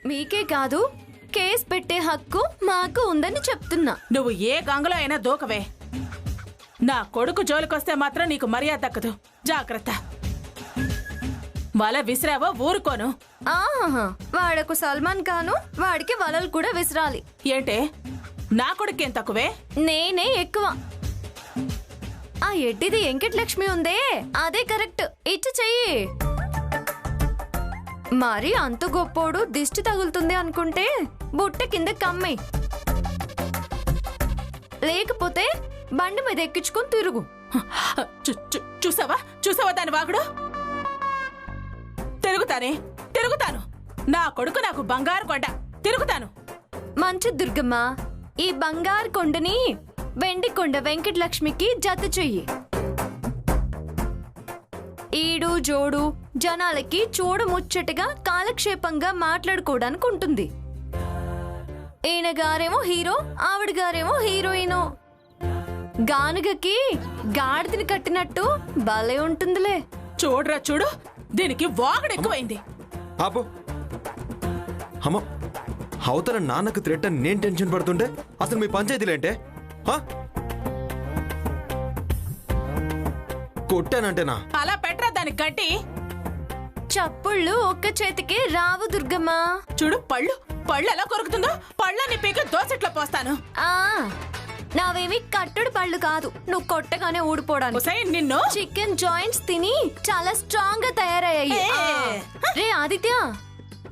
మీకే కాదు కేసు పెట్టే హక్కు మాకు ఉందని చెప్తున్నా. నువ్వు ఏ గంగలో అయినా దూకవే. నా కొడుకు జోలికొస్తే మాత్రం నీకు మర్యాద దక్కదు. జాగ్రత్త. వల విసిరావో ఊరుకోను. ఆహా, వాడకు సల్మాన్ ఖాను, వాడికి వలలు కూడా విసిరాలి. ఏంటే నా కొడుకేం తక్కువే? నేనే ఎక్కువ. ఆ ఎడ్డిది వెంకటలక్ష్మి ఉందే, అదే కరెక్ట్. ఇచ్చి చెయ్యి. మరి అంత గొప్పోడు దిష్టి తగులుతుంది అనుకుంటే బుట్ట కింద కమ్మి, లేకపోతే బండి మీద ఎక్కించుకొని తిరుగు. చూసావా దాని వాగుడు? తిరుగుతాను. నా కొడుకు నాకు బంగారు కొండ. తిరుగుతాను. మంచి దుర్గమ్మ, ఈ బంగారు కొండని వెండి కొండ వెంకటలక్ష్మికి జత చెయ్యి. ఈడు జోడు జనాలకి చూడముచ్చటగా కాలక్షేపంగా మాట్లాడుకోవడానికి ఉంటుంది. ఈయన గారేమో హీరో, ఆవిడ గారేమో హీరోయిన్. గానుగకి గాడిదని కట్టినట్టు భలే ఉంటుందిలే. చూడరా చూడు, దీనికి వాగుడు ఎక్కువైంది. ఆపో అమ్మ. అవతల నాన్నకు థ్రెట్ అని నేను టెన్షన్ పడుతుంటే అసలు మీ పంచాయతీలేంటే? కొట్టానంటేనా? అలా పెట్టరా దానికి గట్టి. చప్పుళ్ళు ఒక్క చేతికి రావు దుర్గమ్మ. చూడు పళ్ళు ఎలా కొరుకుతుందో. పళ్ళని పీక దోసెట్లో పోస్తాను. నావేమి కట్టడు పళ్ళు కాదు, నువ్వు కొట్టగానే ఊడిపోవడానికి. నిన్ను చికెన్ జాయింట్స్ తిని చాలా స్ట్రాంగ్ గా తయారయ్యాయి. రే ఆదిత్య,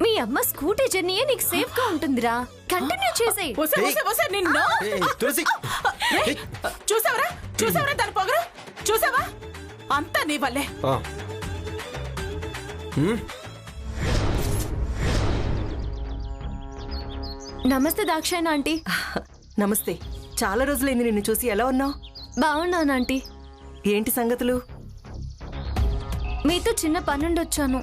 మీ అమ్మ స్కూటీ జర్నీయే నీకు సేఫ్ గా ఉంటుందిరా. కంటిన్యూ చేసేయ్. నిన్ను చూసావరా తన పొగరు? చూసావా? అంతా నీ వల్లే. నమస్తే దాక్షాయణ ఆంటీ. నమస్తే. చాలా రోజులైంది నిన్ను చూసి. ఎలా ఉన్నావు? బాగున్నాను ఆంటీ. ఏంటి సంగతులు? మీతో చిన్న పనుండి వచ్చాను.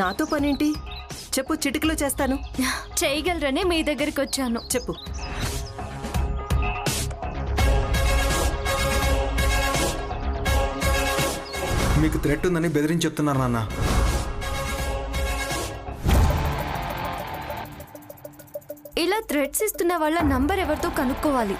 నాతో పనేంటి చెప్పు, చిటికలో చేస్తాను. చేయగలరనే మీ దగ్గరికి వచ్చాను. చెప్పు. మీకు థ్రెట్ ఉందని బెదిరించి చెప్తున్నారు నాన్న. ఇలా థ్రెట్స్ ఇస్తున్న వాళ్ళ నంబర్ ఎవరితో కనుక్కోవాలి.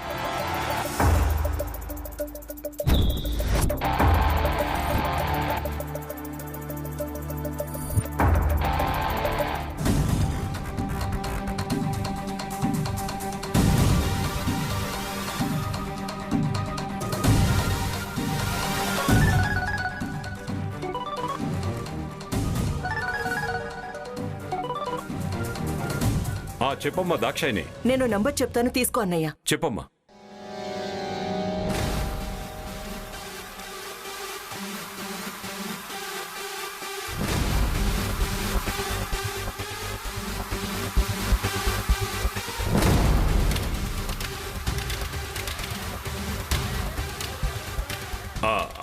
చెప్పమ్మా దాక్షాయిని. నేను నంబర్ చెప్తాను, తీసుకో అన్నయ్య. చెప్పమ్మా.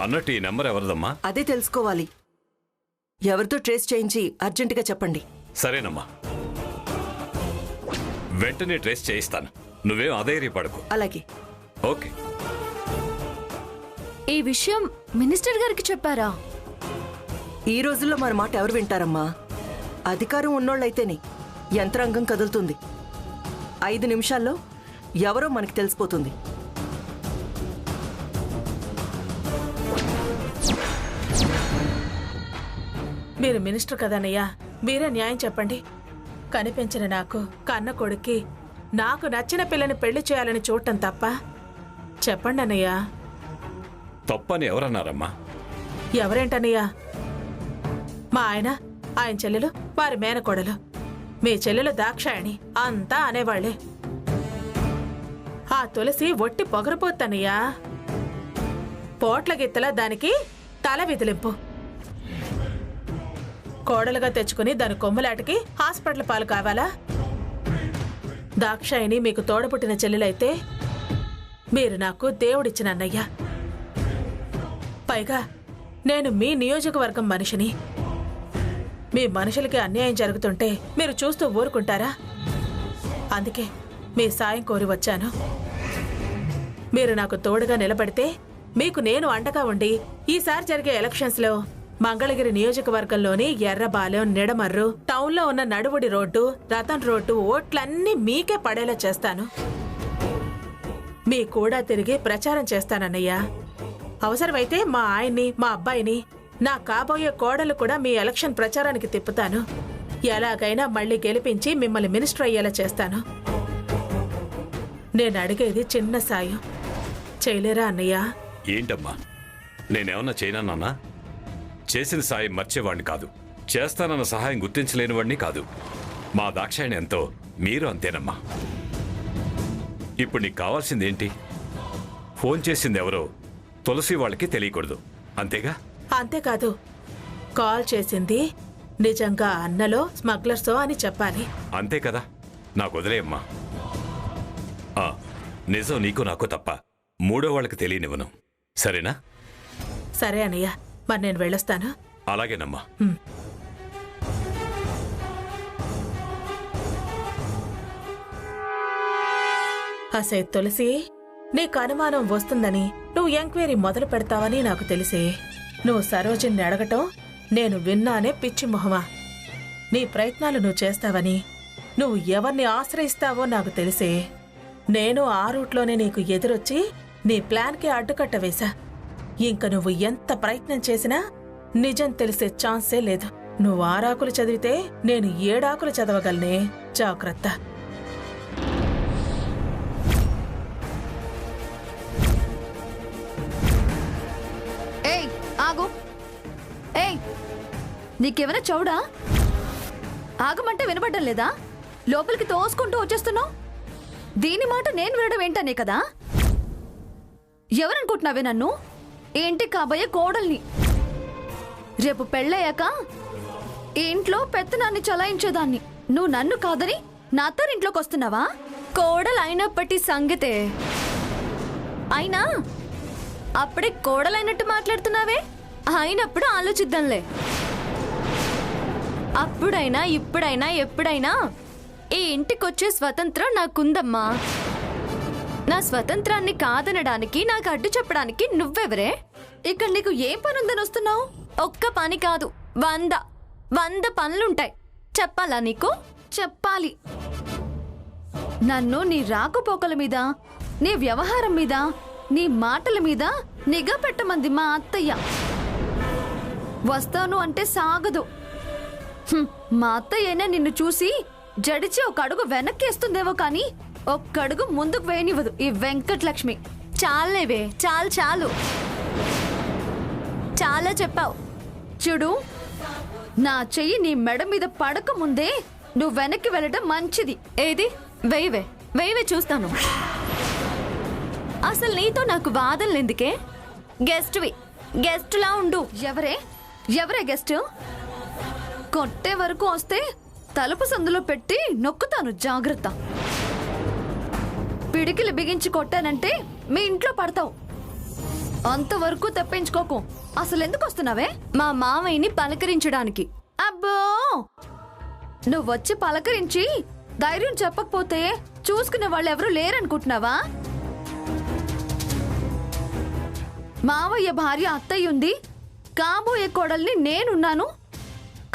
అన్నట్టు ఈ నెంబర్ ఎవరిదమ్మా? అదే తెలుసుకోవాలి. ఎవరితో ట్రేస్ చేయించి అర్జెంటుగా చెప్పండి. సరేనమ్మా, వెంటనే ట్రేస్ చేయిస్తాను. నువ్వేం అధైర్యపడకు. అలాగే. ఓకే. ఈ విషయం మినిస్టర్ గారికి చెప్పారా? ఈ రోజుల్లో మన మాట ఎవరు వింటారమ్మా? అధికారం ఉన్నోళ్ళైతేనే యంత్రాంగం కదులుతుంది. 5 నిమిషాల్లో ఎవరో మనకి తెలిసిపోతుంది. మీరు మినిస్టర్ కదన్నయ్యా, మీరే న్యాయం చెప్పండి. కనిపించిన నాకు, కన్న కొడుక్కి నాకు నచ్చిన పిల్లని పెళ్లి చేయాలని చూడటం తప్ప? చెప్పండి అన్నయ్యా. తప్పని ఎవరన్నారమ్మా? ఎవరేంటన్నయ్యా? మా ఆయన చెల్లెలు, వారి మేనకోడలు, మీ చెల్లెలు దాక్షాయణి అంతా అనేవాళ్లే. ఆ తులసి ఒట్టి పొగరపోతన్నయ్యా. పోట్ల గిత్తల దానికి తల విదిలింపు. కోడలుగా తెచ్చుకుని దాని కొమ్ములాటికి హాస్పిటల్ పాలు కావాలా? దాక్షాయిని మీకు తోడపుట్టిన చెల్లెలైతే మీరు నాకు దేవుడిచ్చిన అన్నయ్య. పైగా నేను మీ నియోజకవర్గం మనిషిని. మీ మనుషులకి అన్యాయం జరుగుతుంటే మీరు చూస్తూ ఊరుకుంటారా? అందుకే మీ సాయం కోరి వచ్చాను. మీరు నాకు తోడుగా నిలబడితే మీకు నేను అండగా ఉండి ఈసారి జరిగే ఎలక్షన్స్లో మంగళగిరి నియోజకవర్గంలోని ఎర్రబాలెం, నిడమర్రు, టౌన్లో ఉన్న నడువుడి రోడ్డు, రతన్ రోడ్డు ఓట్లన్నీ మీకే పడేలా చేస్తాను. మీ కూడా తిరిగి ప్రచారం చేస్తానన్నయ్యా. అవసరమైతే మా ఆయన్ని, మా అబ్బాయిని, నా కాబోయే కోడలు కూడా మీ ఎలక్షన్ ప్రచారానికి తిప్పుతాను. ఎలాగైనా మళ్ళీ గెలిపించి మిమ్మల్ని మినిస్టర్ అయ్యేలా చేస్తాను. నేను అడిగేది చిన్న సాయం, చేయలేరా అన్నయ్యా? ఏంటమ్మా, నేనేమన్నా చేయనన్నా? చేసిన సాయం మర్చేవాడిని కాదు, చేస్తానన్న సహాయం గుర్తించలేనివాడిని కాదు. మా దాక్షాయణి ఎంతో, మీరు అంతేనమ్మా. ఇప్పుడు నీకు కావాల్సింది ఏంటి? ఫోన్ చేసింది ఎవరో తులసి వాళ్ళకి తెలియకూడదు, అంతేగా? అంతేకాదు, కాల్ చేసింది నిజంగా అన్నలో స్మగ్లర్సో అని చెప్పాలి. అంతే కదా, నాకు వదిలేయమ్మా. నిజం నీకు నాకు తప్ప మూడో వాళ్ళకి తెలియనివ్వను, సరేనా? సరే అన్నయ్య, మరి నేను వెళ్ళొస్తాను. అలాగేనమ్మా. అసే తులసి, నీకు అనుమానం వస్తుందని, నువ్వు ఎంక్వైరీ మొదలు పెడతావని నాకు తెలిసే. నువ్వు సరోజిని అడగటం నేను విన్నానే పిచ్చి మొహమా. నీ ప్రయత్నాలు నువ్వు చేస్తావని, నువ్వు ఎవరిని ఆశ్రయిస్తావో నాకు తెలిసే. నేను ఆ రూట్లోనే నీకు ఎదురొచ్చి నీ ప్లాన్కి అడ్డుకట్ట వేశా. ఇంక నువ్వు ఎంత ప్రయత్నం చేసినా నిజం తెలిసే ఛాన్సే లేదు. నువ్వు 6 ఆకులు చదివితే నేను 7 ఆకులు చదవగలనే. జాగ్రత్త. ఏయ్ ఆగు. ఏయ్, నీకేమైనా చౌడా? ఆగమంటే వినబడ్డం లేదా? లోపలికి తోసుకుంటూ వచ్చేస్తున్నావు. దీని మాట నేను వినడం ఏంటనే కదా. ఎవరనుకుంటున్నావే నన్ను? ఏంటి కాబోయే కోడల్ని. రేపు పెళ్ళయ్యాక ఈ ఇంట్లో పెత్తనాన్ని చలాయించేదాన్ని. నువ్వు నన్ను కాదని నా అత్తారింట్లోకి వస్తున్నావా? కోడలు అయినప్పటి సంగతే. అయినా అప్పుడే కోడలైనట్టు మాట్లాడుతున్నావే. అయినప్పుడు ఆలోచిద్దాంలే. అప్పుడైనా ఇప్పుడైనా ఎప్పుడైనా ఈ ఇంటికొచ్చే స్వతంత్రం నాకుందమ్మా. నా స్వతంత్రాన్ని కాదనడానికి, నాకు అడ్డు చెప్పడానికి నువ్వెవరే? ఇక్కడ నీకు ఏం పనుందని వస్తున్నావు? ఒక్క పని కాదు, 100 పనులుంటాయి. చెప్పాలా నీకు? చెప్పాలి. నన్ను నీ రాకపోకల మీద, నీ వ్యవహారం మీద, నీ మాటల మీద నిఘా పెట్టమంది మా అత్తయ్య. వస్తాను అంటే సాగదు. మా అత్తయ్యనే నిన్ను చూసి జడిచి ఒక అడుగు వెనక్కేస్తుందేమో కానీ ఒక్కడుగు ముందుకు వేయనివ్వదు ఈ వెంకటలక్ష్మి. చాలేవే, చాలు చాలా చెప్పావు. చూడు, నా చెయ్యి నీ మెడ మీద పడక ముందే నువ్వు వెనక్కి వెళ్ళడం మంచిది. ఏది? వెయ్యవే చూస్తాను. అసలు నీతో నాకు వాదనలెందుకే? గెస్ట్లా ఉండు. ఎవరే గెస్ట్? కొట్టే వరకు వస్తే తలుపు సందులో పెట్టి నొక్కుతాను, జాగ్రత్త. పిడికిలు బిగించి కొట్టానంటే మీ ఇంట్లో పడతావు. అంతవరకు తెప్పించుకోకు. అసలు ఎందుకు వస్తున్నావే? మా మావయ్యని పలకరించడానికి. అబ్బో, నువ్వొచ్చి పలకరించి ధైర్యం చెప్పకపోతే చూసుకునే వాళ్ళు ఎవరు లేరనుకుంటున్నావా? మావయ్య భార్య అత్తయ్య ఉంది, కాబోయే కోడల్ని నేనున్నాను,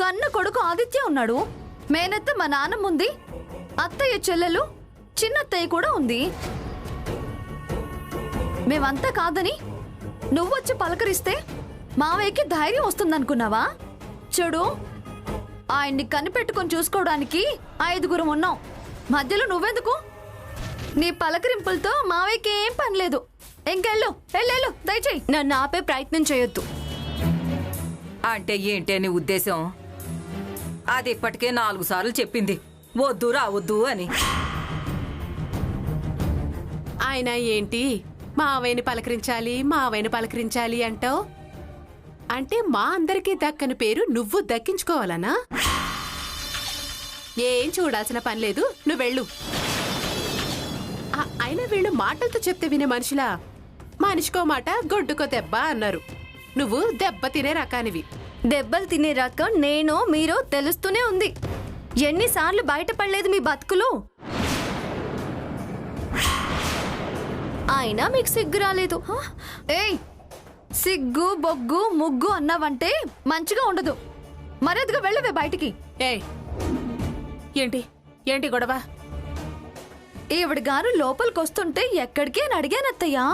కన్న కొడుకు ఆదిత్య ఉన్నాడు, మేనత్త మా నాన్నమ్మ ఉంది, అత్తయ్య చెల్లెలు చిన్నత్తయ్య కూడా ఉంది. మేమంతా కాదని నువ్వొచ్చి పలకరిస్తే మావయ్యకి ధైర్యం వస్తుందనుకున్నావా? చూడు, ఆయన్ని కనిపెట్టుకొని చూసుకోవడానికి 5గురం ఉన్నాం. మధ్యలో నువ్వెందుకు? నీ పలకరింపులతో మావయ్యకి ఏం పని లేదు. ఇంకెళ్ళు, వెళ్ళు, దయచేయి. నన్ను ఆపే ప్రయత్నం చేయొద్దు. అంటే ఏంటే నీ ఉద్దేశం? అది ఇప్పటికే 4 సార్లు చెప్పింది వద్దు రావద్దు అని. ఆయన ఏంటి మావయ్యని పలకరించాలి అంటావు? అంటే మా అందరికీ దక్కని పేరు నువ్వు దక్కించుకోవాలనా? ఏం చూడాల్సిన పని లేదు, నువ్వు వెళ్ళు. అయినా వీళ్ళు మాటలతో చెప్తే వినే మనుషులా? మనిషికో మాట గొడ్డుకో దెబ్బ అన్నారు. నువ్వు దెబ్బ తినే రకానివి. దెబ్బలు తినే రకం నేనో మీరో తెలుస్తూనే ఉంది. ఎన్నిసార్లు బయటపడలేదు మీ బతుకులు? అయినా మీకు సిగ్గు రాలేదు. ఏయ్, సిగ్గు బొగ్గు ముగ్గు అన్నావంటే మంచిగా ఉండదు. మర్యాదగా వెళ్ళవే బయటికి. ఏయ్ ఏంటి ఏంటి గొడవ? ఈవిడ గారు లోపలికొస్తుంటే ఎక్కడికి అని అడిగానత్తయ్యా.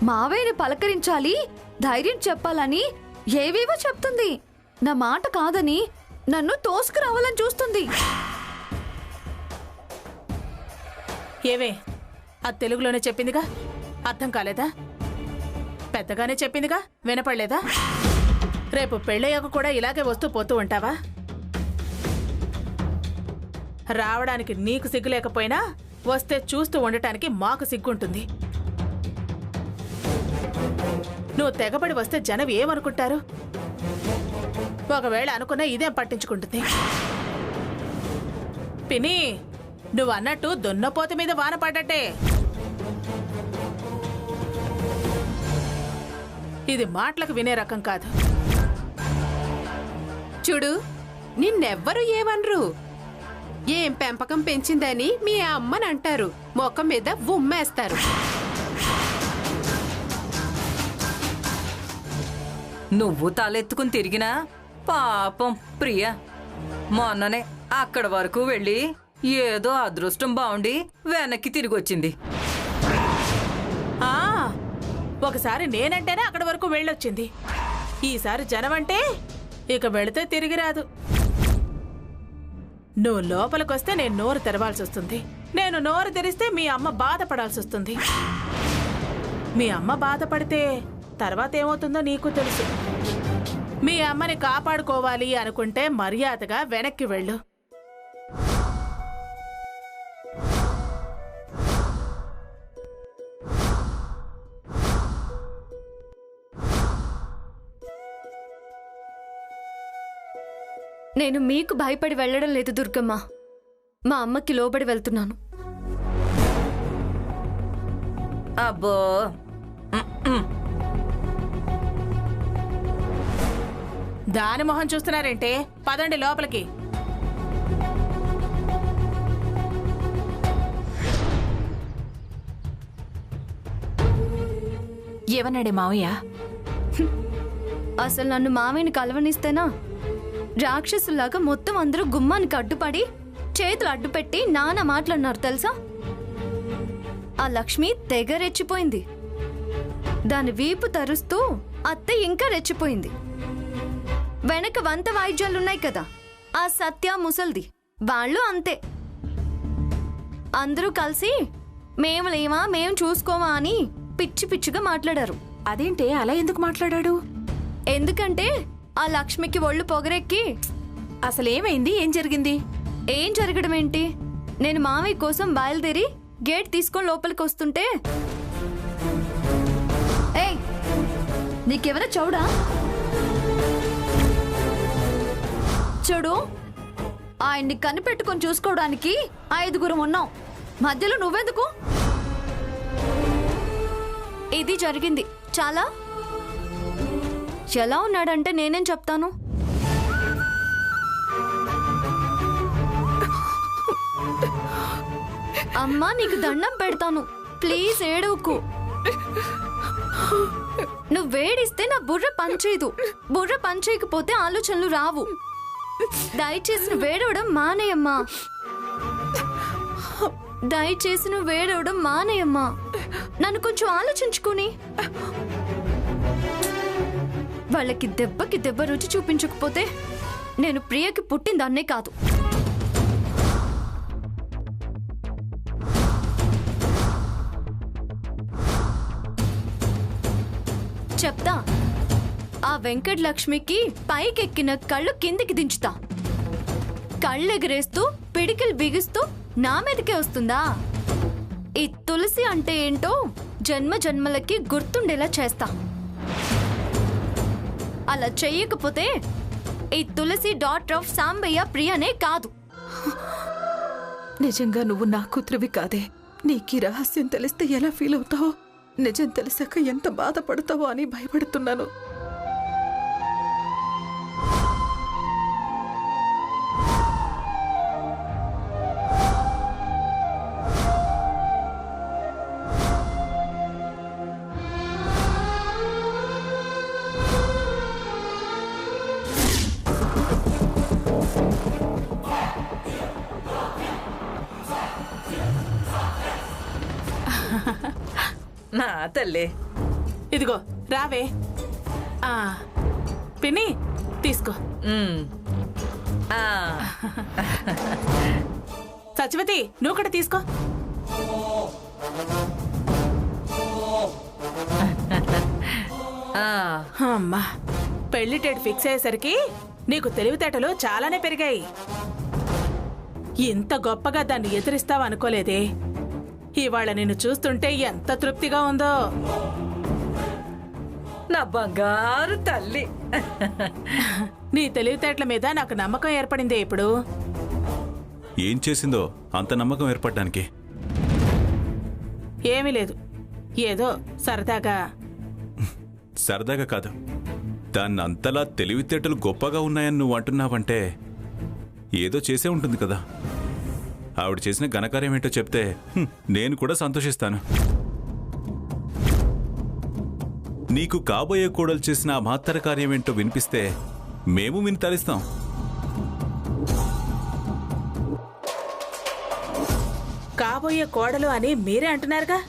మావయ్యని పలకరించాలి, ధైర్యం చెప్పాలని ఏవేవో చెప్తుంది. నా మాట కాదని నన్ను తోసుకురావాలని చూస్తుంది. ఏవే అది తెలుగులోనే చెప్పిందిగా, అర్థం కాలేదా? పెద్దగానే చెప్పిందిగా, వినపడలేదా? రేపు పెళ్ళయ్యాక కూడా ఇలాగే వస్తూ పోతూ ఉంటావా? రావడానికి నీకు సిగ్గు లేకపోయినా వస్తే చూస్తూ ఉండటానికి మాకు సిగ్గుంటుంది. నువ్వు తెగబడి వస్తే జనం ఏమనుకుంటారు? ఒకవేళ అనుకున్నా ఇదేం పట్టించుకుంటుంది. పిన్ని, నువ్వు అన్నట్టు దున్నపోత మీద వాన పడ్డట్టే. ఇది మాటలకు వినే రకం కాదు. చూడు, నిన్నెవ్వరు ఏమనరు. ఏం పెంపకం పెంచిందని మీ అమ్మని అంటారు, మొఖం మీద ఉమ్మేస్తారు. నువ్వు తలెత్తుకుని తిరిగినా పాపం ప్రియ మొన్ననే అక్కడ వరకు వెళ్ళి ఏదో అదృష్టం బాగుండి వెనక్కి తిరిగొచ్చింది. ఆ ఒకసారి నేనంటేనే అక్కడి వరకు వెళ్ళొచ్చింది. ఈసారి జనమంటే ఇక వెళితే తిరిగి రాదు. నువ్వు లోపలికొస్తే నేను నోరు తెరవాల్సి వస్తుంది. నేను నోరు తెరిస్తే మీ అమ్మ బాధపడాల్సి వస్తుంది. మీ అమ్మ బాధపడితే తర్వాత ఏమవుతుందో నీకు తెలుసు. మీ అమ్మని కాపాడుకోవాలి అనుకుంటే మర్యాదగా వెనక్కి వెళ్ళు. నేను మీకు భయపడి వెళ్ళడం లేదు దుర్గమ్మ, మా అమ్మకి లోబడి వెళ్తున్నాను. అబ్బో దాని మొహం చూస్తున్నారేంటే? పదండి లోపలికి. ఏమన్నాడే మావయ్య? అసలు నన్ను మామయ్యని కలవనిస్తేనా రాక్షసులాగా మొత్తం అందరూ గుమ్మానికి అడ్డుపడి చేతులు అడ్డుపెట్టి నాన్న మాట్లాడినారు తెలుసా? ఆ లక్ష్మి తెగ రెచ్చిపోయింది. దాని వీపు తరుస్తూ అత్త ఇంకా రెచ్చిపోయింది. వెనక వంత వాయిద్యాలున్నాయి కదా, ఆ సత్య ముసల్ది వాళ్ళు అంతే. అందరూ కలిసి మేము లేవా, మేము చూసుకోవా అని పిచ్చి పిచ్చిగా మాట్లాడారు. అదేంటే అలా ఎందుకు మాట్లాడాడు? ఎందుకంటే ఆ లక్ష్మికి ఒళ్ళు పొగరెక్కి. అసలేమైంది? ఏం జరిగింది? ఏం జరగడం ఏంటి, నేను మామయ్య కోసం బయలుదేరి గేట్ తీసుకొని లోపలికి వస్తుంటే, ఏయ్ నీకెవరా చౌడా? చూడు, ఆయన్ని కనిపెట్టుకొని చూసుకోవడానికి 5గురం ఉన్నాం, మధ్యలో నువ్వెందుకు? ఇది జరిగింది చాలా. ఎలా ఉన్నాడంటే నేనేం చెప్తాను? అమ్మా నీకు దండం పెడతాను, ప్లీజ్ ఏడవకు. నువ్వు వేడిస్తే నా బుర్ర పనిచేయదు. బుర్ర పనిచేయకపోతే ఆలోచనలు రావు. దయచేసి నువ్వు వేడవడం మానేయమ్మా. దయచేసి నువ్వు వేడవడం మానేయమ్మా. నన్ను కొంచెం ఆలోచించుకుని. వాళ్ళకి దెబ్బకి దెబ్బ రుచి చూపించకపోతే నేను ప్రియకి పుట్టిందన్నే కాదు. చెప్తా, ఆ వెంకట లక్ష్మికి పైకెక్కిన కళ్ళు కిందికి దించుతా. కళ్ళు ఎగరేస్తూ పిడికిలు బిగిస్తూ నా మీదకే వస్తుందా? ఈ తులసి అంటే ఏంటో జన్మ జన్మలకి గుర్తుండేలా చేస్తా. అలా చెయ్యకపోతే ఈ తులసి డాటర్ ఆఫ్ సాంబయ్య ప్రియనే కాదు. నిజంగా నువ్వు నా కూతురివి కాదే. నీకీ రహస్యం తెలిస్తే ఎలా ఫీల్ అవుతావో, నిజం తెలిసాక ఎంత బాధపడతావో అని భయపడుతున్నాను. నా తల్లి. ఇదిగో రావే. పిన్ని తీసుకో. సచివతి నువ్వు కూడా తీసుకో. అమ్మా, పెళ్లి డేట్ ఫిక్స్ అయ్యేసరికి నీకు తెలివితేటలు చాలానే పెరిగాయి. ఇంత గొప్పగా దాన్ని ఎదిరిస్తావనుకోలేదే. ఇవాళ నిన్ను చూస్తుంటే ఎంత తృప్తిగా ఉందో. నా బంగారు తల్లి. నీ తెలివితేటల మీద నాకు నమ్మకం ఏర్పడిందే ఇప్పుడు. ఏం చేసిందో అంత నమ్మకం ఏర్పడడానికి? ఏమీ లేదు, ఏదో సరదాగా. సరదాగా కాదు, దాన్ని అంతలా తెలివితేటలు గొప్పగా ఉన్నాయని నువ్వు అంటున్నావంటే ఏదో చేసే ఉంటుంది కదా. ఆవిడ చేసిన ఘనకార్యం ఏంటో చెప్తే నేను కూడా సంతోషిస్తాను. నీకు కాబోయే కోడలు చేసిన ఆ మహత్తర కార్యం ఏంటో వినిపిస్తే మేము విని తరిస్తాం. కాబోయే కోడలు అని మీరే అంటున్నారుగా,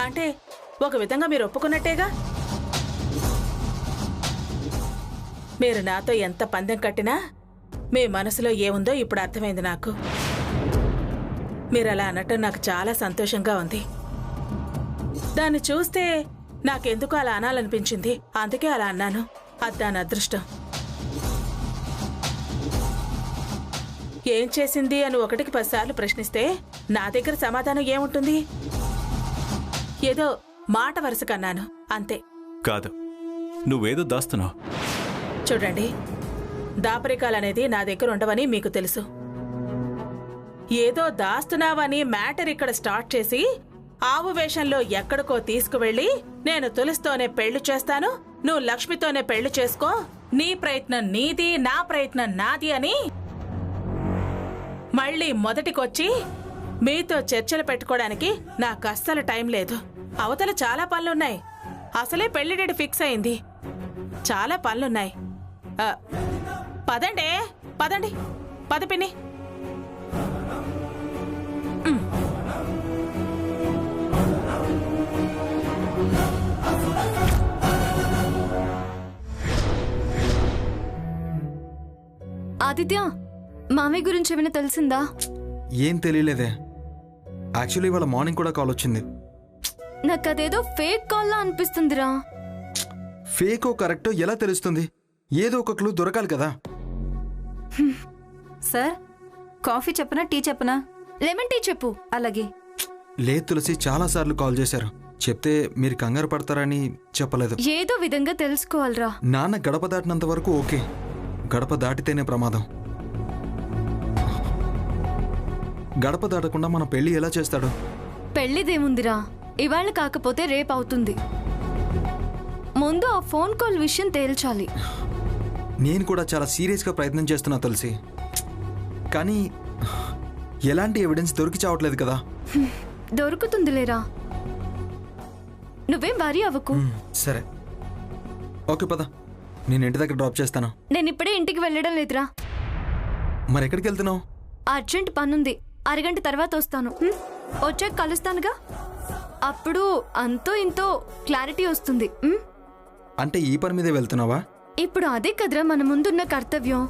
అంటే ఒక విధంగా మీరు ఒప్పుకున్నట్టేగా. మీరు నాతో ఎంత పందెం కట్టినా మీ మనసులో ఏముందో ఇప్పుడు అర్థమైంది నాకు. మీరు అలా అనటం నాకు చాలా సంతోషంగా ఉంది. దాన్ని చూస్తే నాకెందుకు అలా అనాలనిపించింది, అందుకే అలా అన్నాను. అది దాని అదృష్టం. ఏం చేసింది అని 1కి 10 సార్లు ప్రశ్నిస్తే నా దగ్గర సమాధానం ఏముంటుంది? ఏదో మాట వరుసకన్నాను అంతే. కాదు, నువ్వేదో దాస్తున్నావు. చూడండి, దాపరికాలనేది నా దగ్గర ఉండవని మీకు తెలుసు. ఏదో దాస్తున్నావని మ్యాటర్ ఇక్కడ స్టార్ట్ చేసి ఆవు వేషంలో ఎక్కడికో తీసుకువెళ్ళి నేను తులసితోనే పెళ్లి చేస్తాను, నువ్వు లక్ష్మితోనే పెళ్లి చేసుకో, నీ ప్రయత్నం నీది నా ప్రయత్నం నాది అని మళ్ళీ మొదటికొచ్చి మీతో చర్చలు పెట్టుకోవడానికి నాకు అస్సలు టైం లేదు. అవతల చాలా పనులున్నాయి. అసలే పెళ్లి డేట్ ఫిక్స్ అయింది. చాలా పనులున్నాయి. పదండి పదండి, పద పిన్ని. ఆదిత్య, మామయ్య గురించి ఏమైనా తెలిసిందా? ఏం తెలియలేదే. యాక్చువల్లీ ఇవాళ మార్నింగ్ కూడా కాల్ వచ్చింది. నాకు అదేదో ఫేక్ కాల్లా అనిపిస్తుందిరా. ఫేకో కరెక్టో ఎలా తెలుస్తుంది? ఏదో ఒక క్లూ దొరకాలి కదా. సార్, కాఫీ చెప్పనా టీ చెప్పనా? లెమన్ టీ చెప్పు. అలాగే. లేదు తులసి, చాలా సార్లు కాల్ చేశారు. చెప్తే మీరు కంగారు పడతారని చెప్పలేదు. ఏదో విధంగా తెలుసుకోవాలరా. నాన్న గడప దాటినంత వరకు ఓకే, గడప దాటితేనే ప్రమాదం. గడప దాటకుండా మన పెళ్లి ఎలా చేస్తాడు? పెళ్లిదేముందిరా, ఇవాళ కాకపోతే రేపు అవుతుంది. ముందు ఆ ఫోన్ కాల్ విషయం తేల్చాలి. నేను కూడా చాలా సీరియస్గా ప్రయత్నం చేస్తున్నా తులసి, కానీ ఎలాంటి ఎవిడెన్స్ దొరికి చావట్లేదు కదా. దొరుకుతుందిలేరా, నువ్వేం వరీ అవ్వకు. సరే ఓకే, పద, నేను ఇంటి దగ్గర డ్రాప్ చేస్తాను. నేను ఇప్పుడే ఇంటికి వెళ్ళడం లేదురా. మరి ఎక్కడికి వెళ్తున్నావు? అర్జెంట్ పనుంది, అరగంట తర్వాత వస్తాను. వచ్చాక కలుస్తానుగా, అప్పుడు అంతో ఇంతో క్లారిటీ వస్తుంది. అంటే ఈ పని మీదే వెళ్తున్నావా? ఇప్పుడు అదే కదరా మన ముందున్న కర్తవ్యం.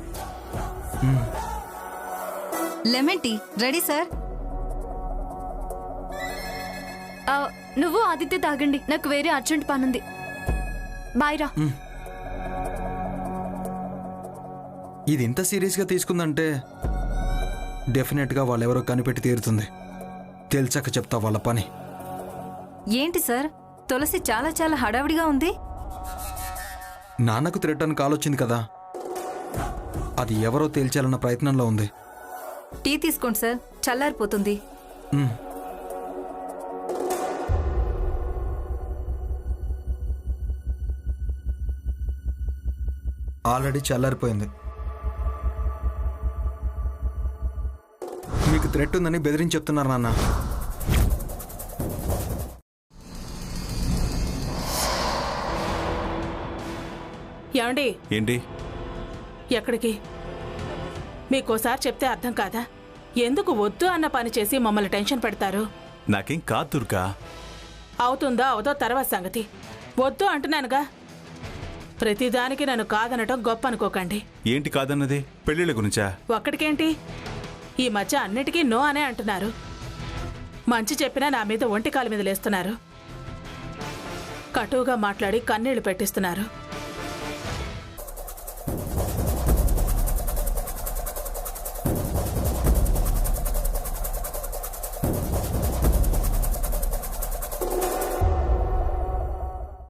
Lemon tea ready sir. నువ్వు ఆదిత్య తాగండి, నాకు వేరే అర్జెంట్ పనుంది. బాయ్ రా. ఇది ఇంత సీరియస్గా తీసుకుందంటే డెఫినెట్గా వాళ్ళెవరో కనిపెట్టి తీరుతుంది. తెలిసాక చెప్తా వాళ్ళ పని. ఏంటి సార్, తులసి చాలా చాలా హడావిడిగా ఉంది. నాన్నకు థ్రెట్ అని కాల్ వచ్చింది కదా, అది ఎవరో తేల్చాలన్న ప్రయత్నంలో ఉంది. టీ తీసుకోండి సార్, చల్లారిపోతుంది. ఆల్రెడీ చల్లారిపోయింది. మీకు థ్రెట్ ఉందని బెదిరించి చెప్తున్నారు నాన్న. ఏమండి? ఏంటి? ఎక్కడికి? మీకోసారి చెప్తే అర్థం కాదా? ఎందుకు వద్దు అన్న పని చేసి మమ్మల్ని టెన్షన్ పెడతారు? నాకేం కాదు దుర్గా. అవుతుందో అవదో తర్వాత సంగతి. వద్దు అంటున్నానుగా. ప్రతిదానికి నన్ను కాదనటం గొప్ప అనుకోకండి. ఏంటి కాదన్నది? పెళ్ళిళ్ళ గురించా? ఒక్కడికేంటి, ఈ మధ్య అన్నిటికీ నో అనే అంటున్నారు. మంచి చెప్పినా నా మీద ఒంటికాల మీద లేస్తున్నారు. కటువుగా మాట్లాడి కన్నీళ్లు పెట్టిస్తున్నారు.